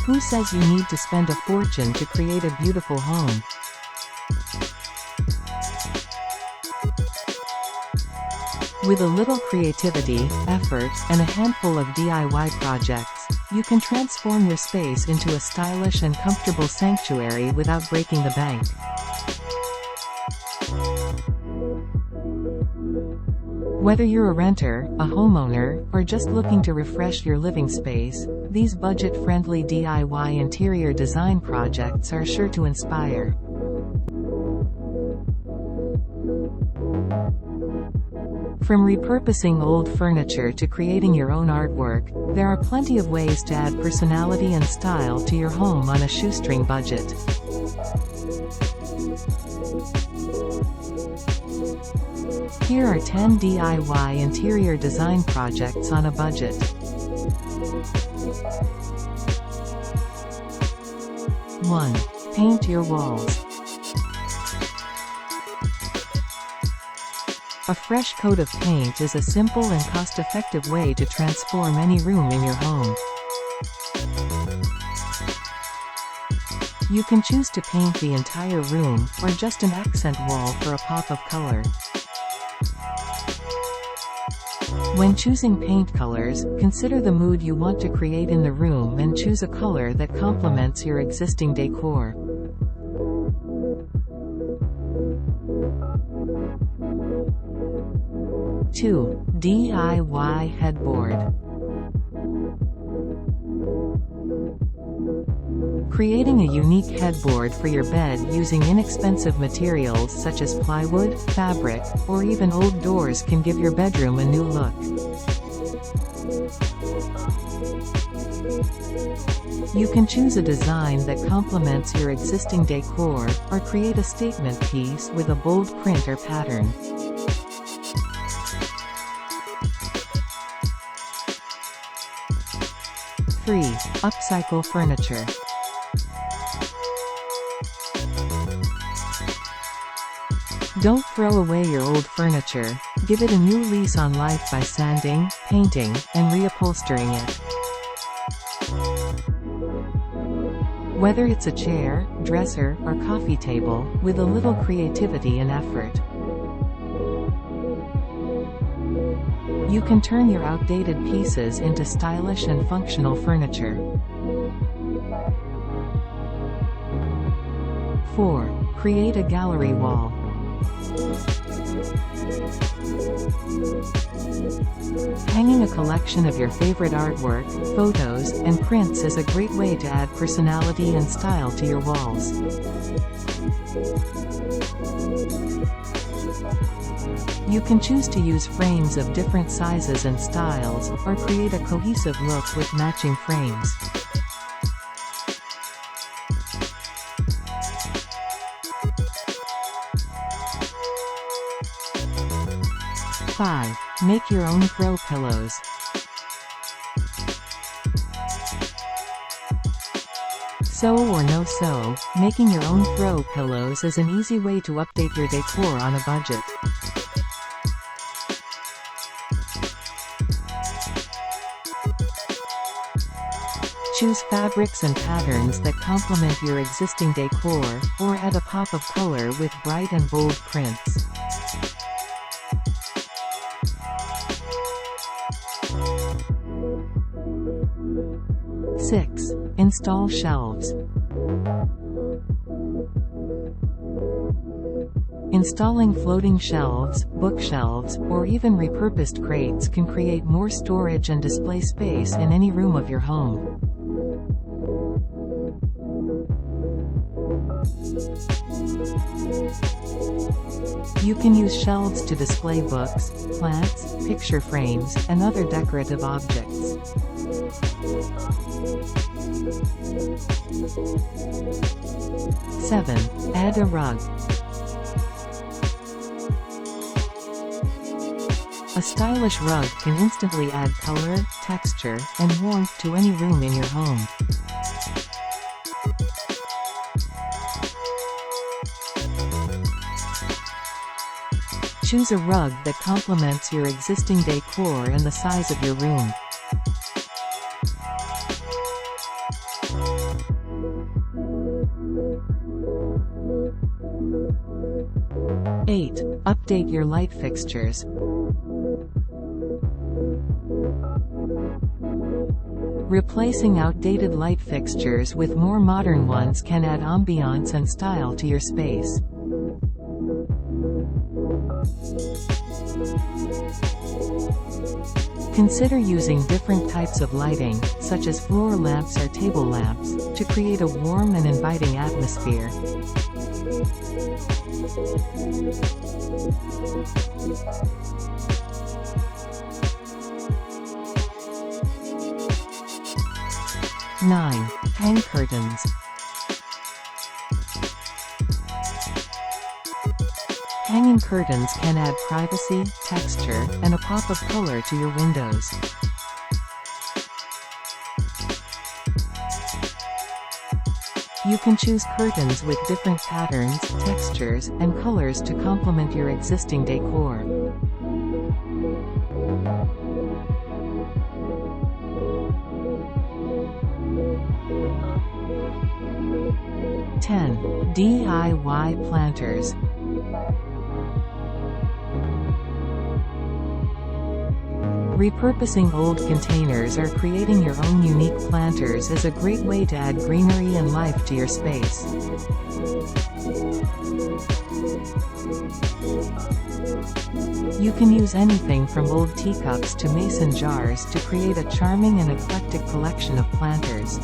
Who says you need to spend a fortune to create a beautiful home? With a little creativity, effort, and a handful of DIY projects, you can transform your space into a stylish and comfortable sanctuary without breaking the bank. Whether you're a renter, a homeowner, or just looking to refresh your living space, these budget-friendly DIY interior design projects are sure to inspire. From repurposing old furniture to creating your own artwork, there are plenty of ways to add personality and style to your home on a shoestring budget. Here are 10 DIY interior design projects on a budget. 1. Paint your walls. A fresh coat of paint is a simple and cost-effective way to transform any room in your home. You can choose to paint the entire room, or just an accent wall for a pop of color. When choosing paint colors, consider the mood you want to create in the room and choose a color that complements your existing decor. 2. DIY headboard. Creating a unique headboard for your bed using inexpensive materials such as plywood, fabric, or even old doors can give your bedroom a new look. You can choose a design that complements your existing decor, or create a statement piece with a bold print or pattern. 3. Upcycle furniture. Don't throw away your old furniture, give it a new lease on life by sanding, painting, and reupholstering it. Whether it's a chair, dresser, or coffee table, with a little creativity and effort, you can turn your outdated pieces into stylish and functional furniture. 4. Create a gallery wall. Hanging a collection of your favorite artwork, photos, and prints is a great way to add personality and style to your walls. You can choose to use frames of different sizes and styles, or create a cohesive look with matching frames. 5. Make your own throw pillows. Sew or no sew, making your own throw pillows is an easy way to update your decor on a budget. Choose fabrics and patterns that complement your existing decor, or add a pop of color with bright and bold prints. 6. Install shelves. Installing floating shelves, bookshelves, or even repurposed crates can create more storage and display space in any room of your home. You can use shelves to display books, plants, picture frames, and other decorative objects. 7. Add a rug. A stylish rug can instantly add color, texture, and warmth to any room in your home. Choose a rug that complements your existing decor and the size of your room. 8. Update your light fixtures. Replacing outdated light fixtures with more modern ones can add ambiance and style to your space. Consider using different types of lighting, such as floor lamps or table lamps, to create a warm and inviting atmosphere. Nine. Hang curtains. Hanging curtains can add privacy, texture, and a pop of color to your windows. You can choose curtains with different patterns, textures, and colors to complement your existing decor. Ten. DIY planters. Repurposing old containers or creating your own unique planters is a great way to add greenery and life to your space. You can use anything from old teacups to mason jars to create a charming and eclectic collection of planters.